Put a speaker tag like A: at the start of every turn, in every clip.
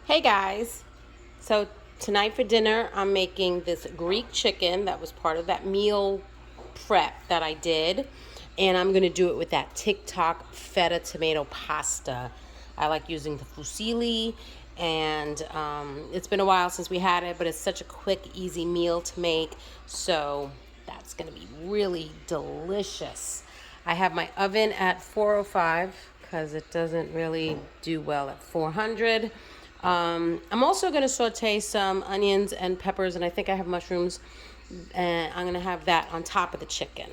A: Hey guys, so tonight for dinner I'm making this Greek chicken that was part of that meal prep that I did, and I'm going to do it with that TikTok feta tomato pasta. I like using the fusilli, and it's been a while since we had it, but it's such a quick, easy meal to make, so that's going to be really delicious. I have my oven at 405 because it doesn't really do well at 400. I'm also going to saute some onions and peppers, and I think I have mushrooms, and I'm going to have that on top of the chicken.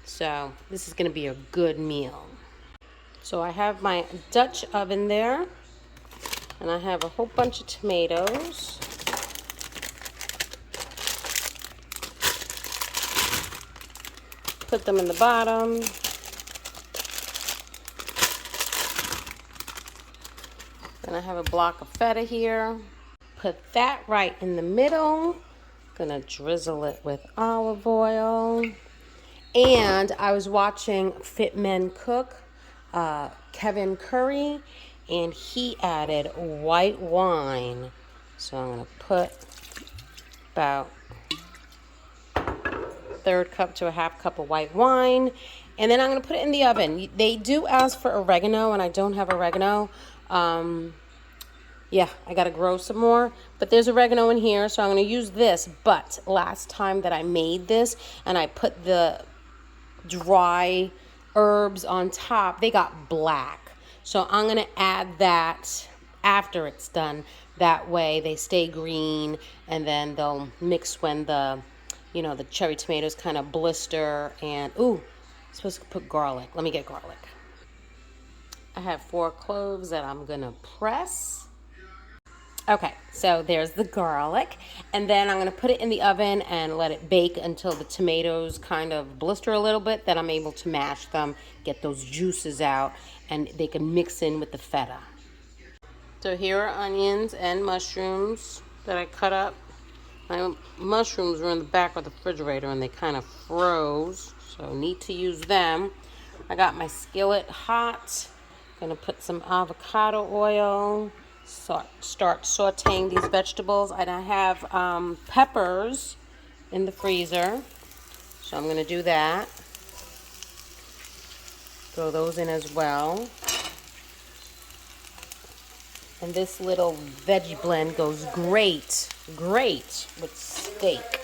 A: So this is going to be a good meal. So I have my Dutch oven there, and I have a whole bunch of tomatoes. Put them in the bottom. Then I have a block of feta here. Put that right in the middle. Gonna drizzle it with olive oil. And I was watching Fit Men Cook, Kevin Curry, and he added white wine. So I'm gonna put about third cup to a half cup of white wine. And then I'm gonna put it in the oven. They do ask for oregano, and I don't have oregano. Yeah, I gotta grow some more, but there's oregano in here, so I'm gonna use this. But last time that I made this and I put the dry herbs on top, they got black. So I'm gonna add that after it's done. That way they stay green, and then they'll mix when the cherry tomatoes kind of blister. And ooh, I'm supposed to put garlic. Let me get garlic. I have 4 cloves that I'm gonna press. Okay, so there's the garlic, and then I'm going to put it in the oven and let it bake until the tomatoes kind of blister a little bit. Then I'm able to mash them, get those juices out, and they can mix in with the feta. So here are onions and mushrooms that I cut up. My mushrooms were in the back of the refrigerator and they kind of froze, so need to use them. I got my skillet hot. Gonna put some avocado oil. Start sauteing these vegetables, and I have peppers in the freezer, so I'm going to do that. Throw those in as well. And this little veggie blend goes great with steak.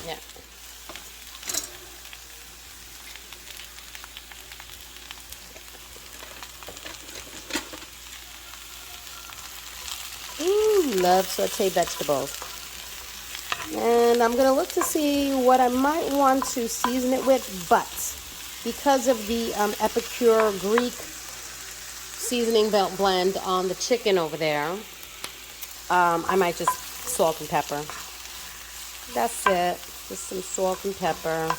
A: Yeah. Love sauteed vegetables. And I'm going to look to see what I might want to season it with, but because of the Epicure Greek seasoning blend on the chicken over there, I might just salt and pepper. That's it. Just some salt and pepper.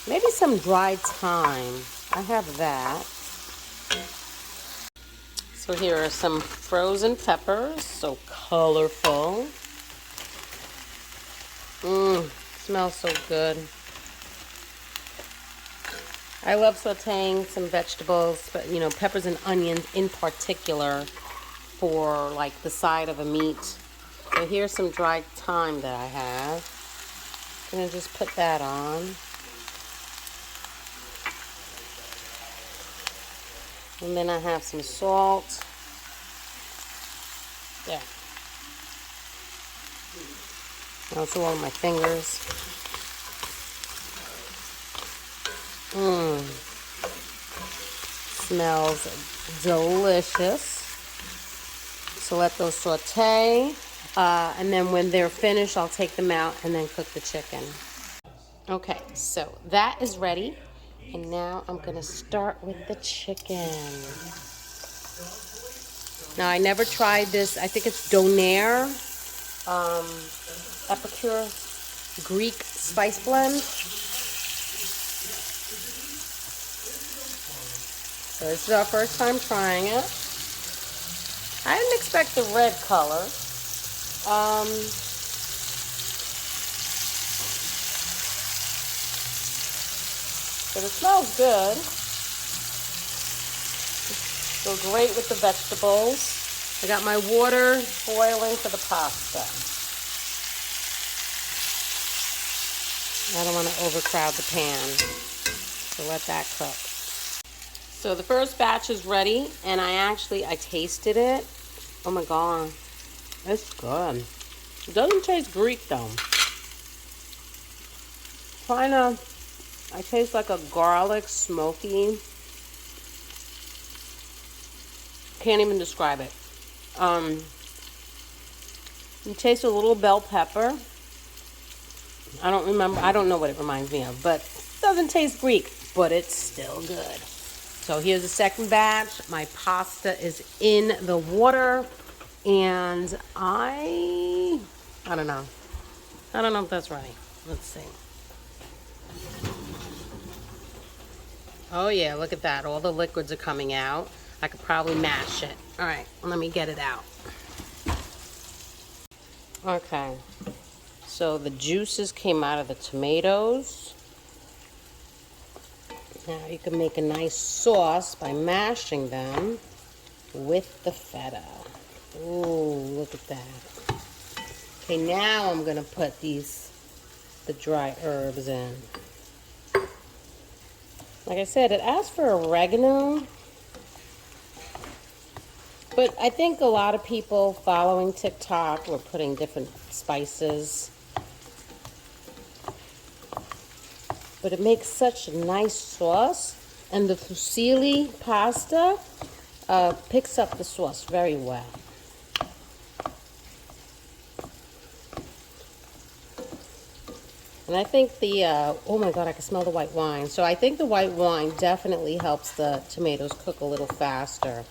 A: Maybe some dried thyme. I have that. So here are some frozen peppers, so colorful. Smells so good. I love sauteing some vegetables, but peppers and onions in particular for like the side of a meat. So here's some dried thyme that I have. I'm gonna just put that on. And then I have some salt. There. Also on my fingers. Smells delicious. So let those saute. And then when they're finished, I'll take them out and then cook the chicken. Okay, so that is ready. And now I'm going to start with the chicken. Now, I never tried this. I think it's Donair, Epicure Greek spice blend. So this is our first time trying it. I didn't expect the red color. But it smells good. Goes great with the vegetables. I got my water boiling for the pasta. I don't want to overcrowd the pan, so let that cook. So the first batch is ready, and I tasted it. Oh my God, it's good. It doesn't taste Greek though. I taste like a garlic smoky. Can't even describe it. You taste a little bell pepper. I don't know what it reminds me of, but it doesn't taste Greek, but it's still good. So here's the second batch. My pasta is in the water, and I don't know. I don't know if that's right. Let's see. Oh yeah, look at that. All the liquids are coming out. I could probably mash it. All right, let me get it out. Okay, so the juices came out of the tomatoes. Now you can make a nice sauce by mashing them with the feta. Ooh, look at that. Okay, now I'm gonna put the dry herbs in. Like I said, it asks for oregano. But I think a lot of people following TikTok were putting different spices. But it makes such a nice sauce. And the fusilli pasta picks up the sauce very well. And I think oh my God, I can smell the white wine. So I think the white wine definitely helps the tomatoes cook a little faster.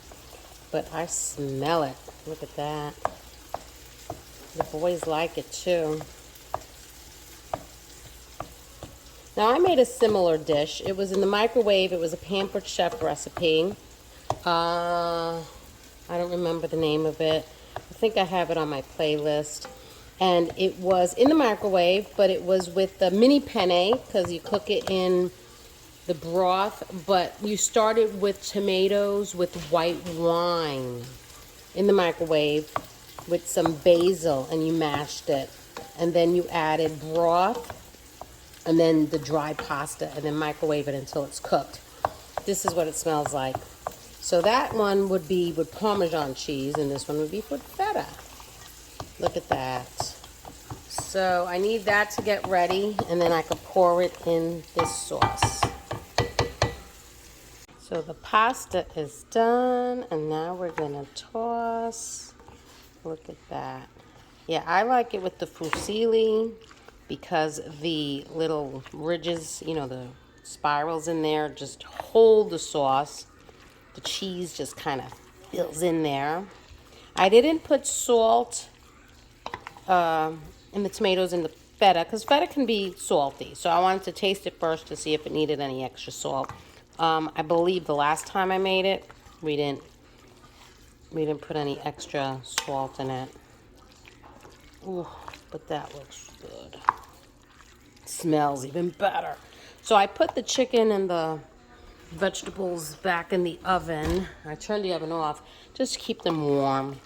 A: But I smell it. Look at that. The boys like it too. Now I made a similar dish. It was in the microwave. It was a Pampered Chef recipe. I don't remember the name of it. I think I have it on my playlist. And it was in the microwave, but it was with the mini penne, because you cook it in the broth, but you started with tomatoes with white wine in the microwave with some basil, and you mashed it, and then you added broth and then the dry pasta, and then microwave it until it's cooked. This is what it smells like. So that one would be with Parmesan cheese, and this one would be with feta. Look at that. So I need that to get ready, and then I can pour it in this sauce. So the pasta is done, and now we're gonna toss. Look at that. Yeah, I like it with the fusilli because the little ridges, the spirals in there just hold the sauce. The cheese just kind of fills in there. I didn't put salt in the tomatoes and the feta because feta can be salty. So I wanted to taste it first to see if it needed any extra salt. I believe the last time I made it, we didn't put any extra salt in it. Ooh, but that looks good. It smells even better. So I put the chicken and the vegetables back in the oven. I turned the oven off just to keep them warm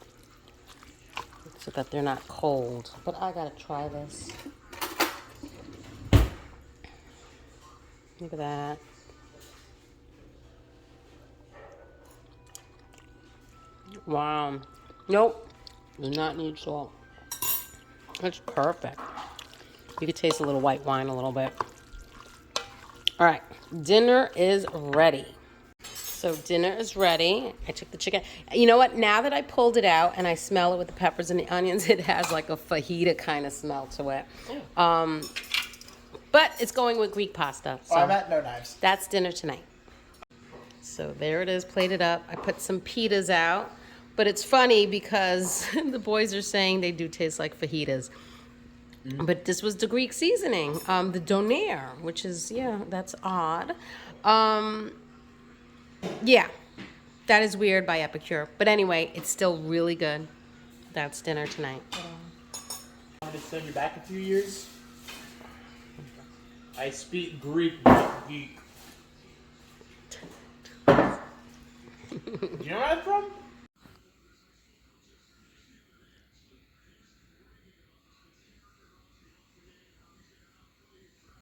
A: so that they're not cold. But I gotta try this. Look at that. Wow. Nope. Does not need salt. That's perfect. You can taste a little white wine a little bit. All right. Dinner is ready. So dinner is ready. I took the chicken. You know what? Now that I pulled it out and I smell it with the peppers and the onions, it has like a fajita kind of smell to it. But it's going with Greek pasta. So
B: I'm at no knives.
A: That's dinner tonight. So there it is, plated up. I put some pitas out. But it's funny because the boys are saying they do taste like fajitas. Mm-hmm. But this was the Greek seasoning, the Donair, which is, that's odd. Yeah, that is weird by Epicure. But anyway, it's still really good. That's dinner tonight.
B: I'm going to send you back a few years. I speak Greek, not geek. from?